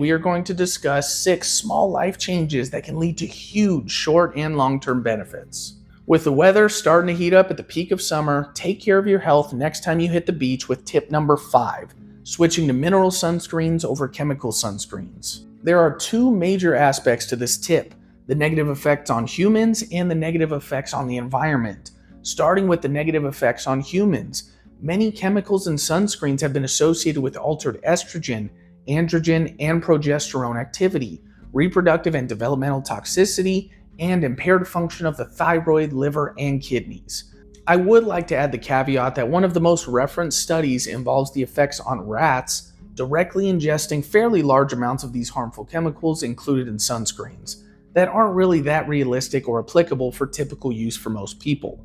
We are going to discuss 6 small life changes that can lead to huge short and long-term benefits. With the weather starting to heat up at the peak of summer, take care of your health next time you hit the beach with tip number 5, switching to mineral sunscreens over chemical sunscreens. There are 2 major aspects to this tip: the negative effects on humans and the negative effects on the environment. Starting with the negative effects on humans, many chemicals in sunscreens have been associated with altered estrogen, androgen, and progesterone activity, reproductive and developmental toxicity, and impaired function of the thyroid, liver, and kidneys. I would like to add the caveat that one of the most referenced studies involves the effects on rats directly ingesting fairly large amounts of these harmful chemicals included in sunscreens that aren't really that realistic or applicable for typical use for most people.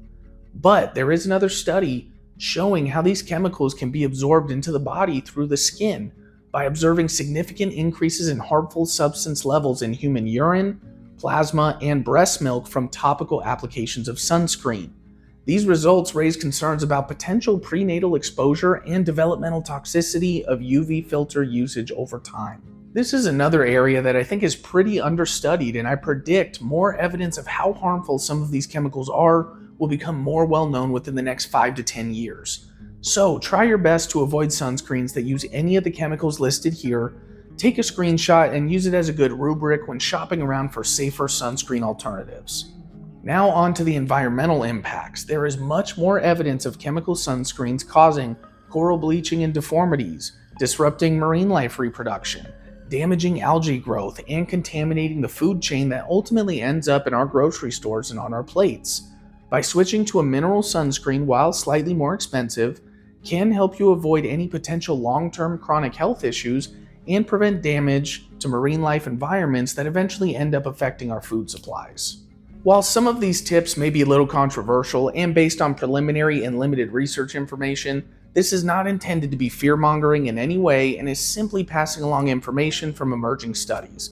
But there is another study showing how these chemicals can be absorbed into the body through the skin by observing significant increases in harmful substance levels in human urine, plasma, and breast milk from topical applications of sunscreen. These results raise concerns about potential prenatal exposure and developmental toxicity of UV filter usage over time. This is another area that I think is pretty understudied, and I predict more evidence of how harmful some of these chemicals are will become more well known within the next 5 to 10 years. So try your best to avoid sunscreens that use any of the chemicals listed here. Take a screenshot and use it as a good rubric when shopping around for safer sunscreen alternatives. Now on to the environmental impacts. There is much more evidence of chemical sunscreens causing coral bleaching and deformities, disrupting marine life reproduction, damaging algae growth, and contaminating the food chain that ultimately ends up in our grocery stores and on our plates. By switching to a mineral sunscreen, while slightly more expensive, can help you avoid any potential long-term chronic health issues and prevent damage to marine life environments that eventually end up affecting our food supplies. While some of these tips may be a little controversial and based on preliminary and limited research information, this is not intended to be fear-mongering in any way and is simply passing along information from emerging studies.